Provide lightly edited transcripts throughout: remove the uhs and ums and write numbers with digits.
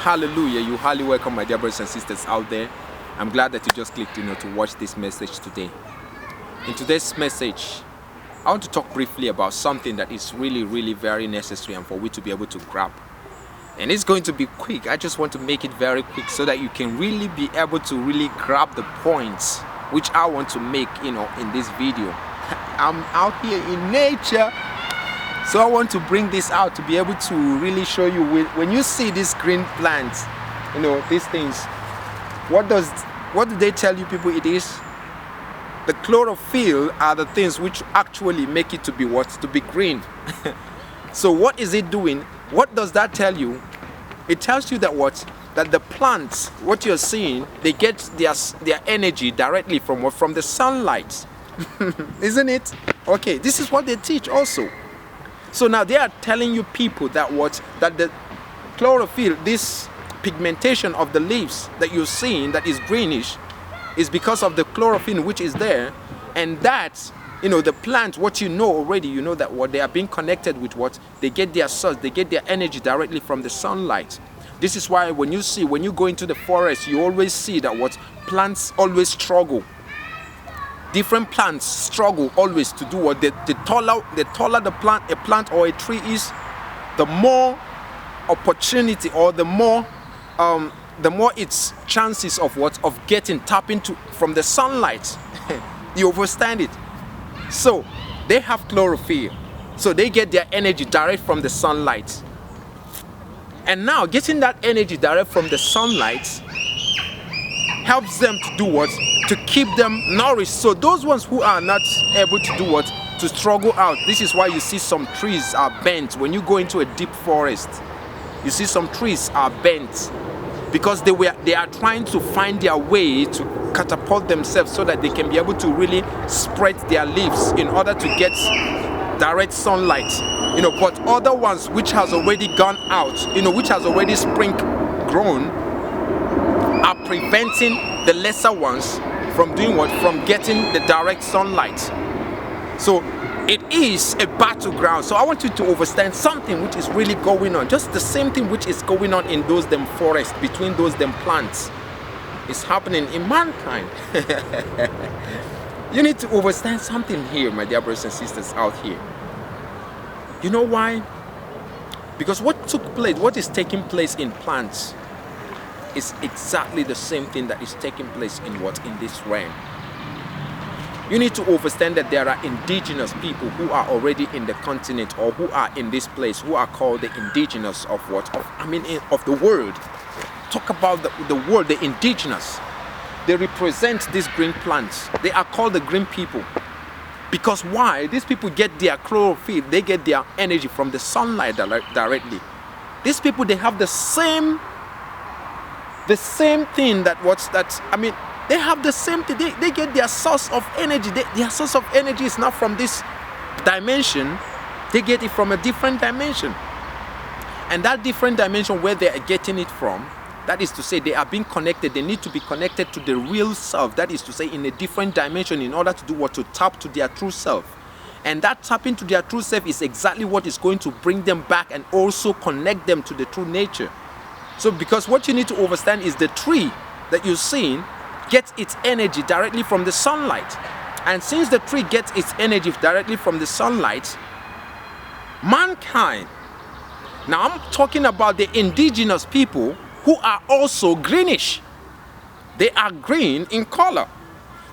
Hallelujah. You highly welcome, my dear brothers and sisters out there. I'm glad that you just clicked, to watch this message today. In today's message, I want to talk briefly about something that is really very necessary and for we to be able to grab. And it's going to be quick. I just want to make it very quick so that you can really be able to really grab the points which I want to make, in this video. I'm out here in nature. So I want to bring this out to be able to really show you when you see these green plants, these things, what do they tell you people it is? The chlorophyll are the things which actually make it to be what? To be green. So what is it doing? What does that tell you? It tells you that that the plants, what you're seeing, they get their energy directly from what? From the sunlight. Isn't it? Okay, this is what they teach also. So now they are telling you people that that the chlorophyll, this pigmentation of the leaves that you're seeing that is greenish, is because of the chlorophyll which is there, and that the plant, what already, that what they are being connected with, what they get their source, they get their energy directly from the sunlight. This is why when you go into the forest, you always see that plants always struggle. Different plants struggle always to do what the taller a plant or a tree is, the more opportunity or the more its chances of getting tap into from the sunlight. You understand it? So they have chlorophyll, so they get their energy direct from the sunlight. And now getting that energy direct from the sunlight helps them to do what? To keep them nourished. So those ones who are not able to do what? To struggle out. This is why you see some trees are bent. When you go into a deep forest, you see some trees are bent because they are trying to find their way to catapult themselves so that they can be able to really spread their leaves in order to get direct sunlight. But other ones which has already gone out, which has already spring grown, are preventing the lesser ones from doing what? From getting the direct sunlight. So it is a battleground. So I want you to understand something which is really going on. Just the same thing which is going on in those them forests, between those them plants, is happening in mankind. You need to understand something here, my dear brothers and sisters out here. You know why? Because what is taking place in plants is exactly the same thing that is taking place in this realm. You need to understand that there are indigenous people who are already in the continent or who are in this place, who are called the indigenous of of the world. Talk about the world, the indigenous. They represent these green plants. They are called the green people. Because why? These people get their chlorophyll, they get their energy from the sunlight directly. These people, they have the same thing they have the same thing. They get their source of energy. Their source of energy is not from this dimension. They get it from a different dimension. And that different dimension where they are getting it from, that is to say they are being connected. They need to be connected to the real self. That is to say in a different dimension in order to do what? To tap to their true self. And that tapping to their true self is exactly what is going to bring them back and also connect them to the true nature. So because what you need to understand is the tree that you're seeing gets its energy directly from the sunlight. And since the tree gets its energy directly from the sunlight, mankind, now I'm talking about the indigenous people who are also greenish. They are green in color.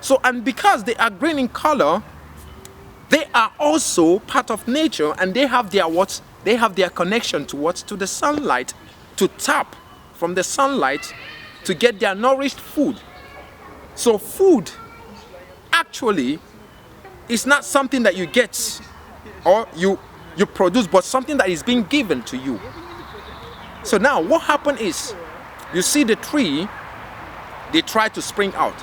So, and because they are green in color, they are also part of nature, and they have their They have their connection to To the sunlight, to tap from the sunlight to get their nourished food. So food actually is not something that you get or you produce, but something that is being given to you. So now what happened is, you see the tree, they try to spring out.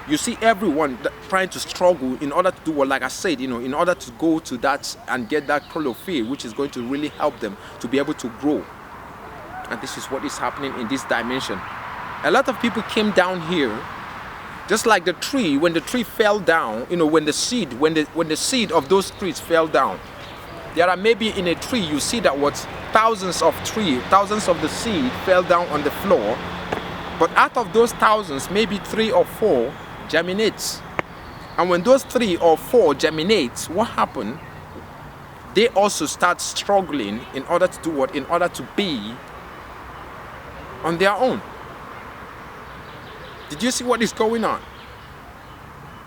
You see everyone trying to struggle in order to do what, like I said, in order to go to that and get that chlorophyll, which is going to really help them to be able to grow. And this is what is happening in this dimension. A lot of people came down here, just like the tree. When the tree fell down, when the seed of those trees fell down, There are maybe in a tree, you see that what thousands of the seed fell down on the floor, but out of those thousands, maybe 3 or 4 germinates. And when those 3 or 4 germinates, what happened? They also start struggling in order to do what? In order to be on their own. Did you see what is going on?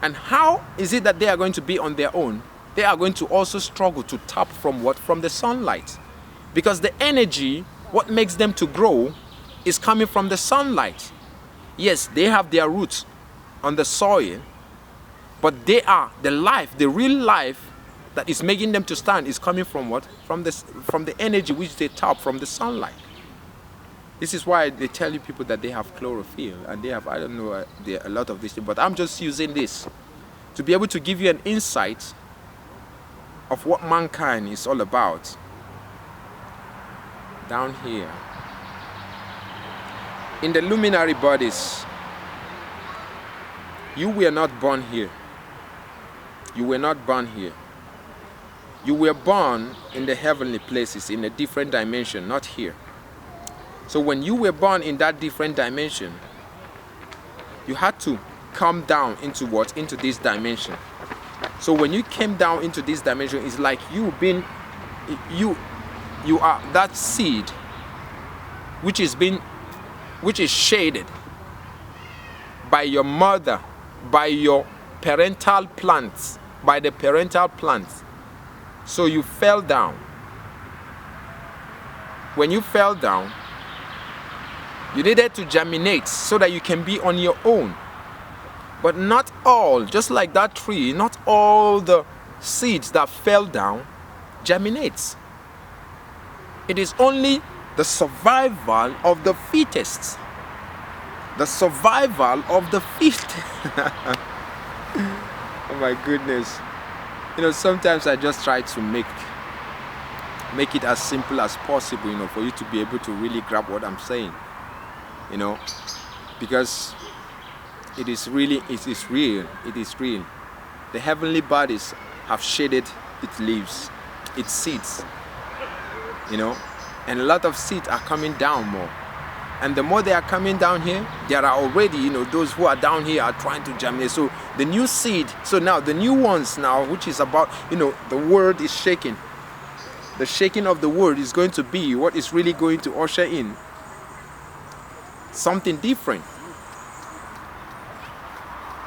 And how is it that they are going to be on their own? They are going to also struggle to tap from what? From the sunlight. Because the energy, what makes them to grow, is coming from the sunlight. Yes, they have their roots on the soil, but they are the life, the real life that is making them to stand is coming from what? From the energy which they tap from the sunlight. This is why they tell you people that they have chlorophyll and they have, I don't know, a lot of this thing, but I'm just using this to be able to give you an insight of what mankind is all about. Down here, in the luminary bodies, you were not born here. You were not born here. You were born in the heavenly places, in a different dimension, not here. So when you were born in that different dimension, you had to come down into what? Into this dimension. So when you came down into this dimension, it's like you are that seed which is shaded by your mother, by your parental plants, by the parental plants. So you fell down. When you fell down, you needed to germinate so that you can be on your own. But not all, just like that tree, not all the seeds that fell down germinates. It is only the survival of the fittest. The survival of the fittest. Oh my goodness. You know, sometimes I just try to make it as simple as possible, you know, for you to be able to really grab what I'm saying. You know, because it is real. The heavenly bodies have shaded its leaves, its seeds, you know, and a lot of seeds are coming down more. And the more they are coming down here, there are already, you know, those who are down here are trying to germinate. So the new seed, so now the new ones now, which is about, you know, the word is shaking. The shaking of the word is going to be what is really going to usher in something different.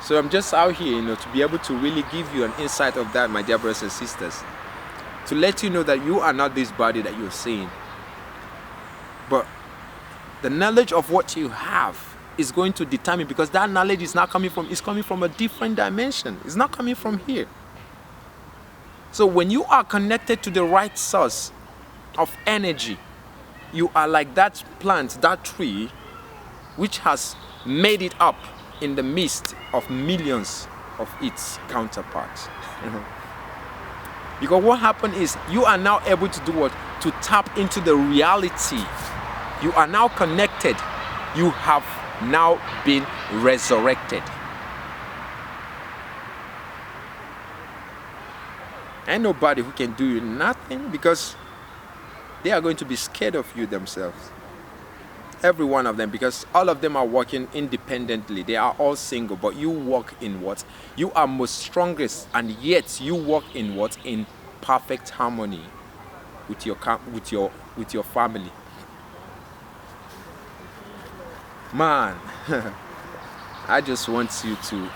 So I'm just out here, you know, to be able to really give you an insight of that, my dear brothers and sisters, to let you know that you are not this body that you're seeing, but the knowledge of what you have is going to determine, because that knowledge is not coming from, it's coming from a different dimension. It's not coming from here. So when you are connected to the right source of energy, you are like that plant, that tree, which has made it up in the midst of millions of its counterparts. Because what happened is you are now able to do what? To tap into the reality. You are now connected. You have now been resurrected. Ain't nobody who can do you nothing, because they are going to be scared of you themselves. Every one of them, because all of them are working independently. They are all single, but you walk in what? You are most strongest, and yet you walk in what? In perfect harmony with your family. Man, I just want you to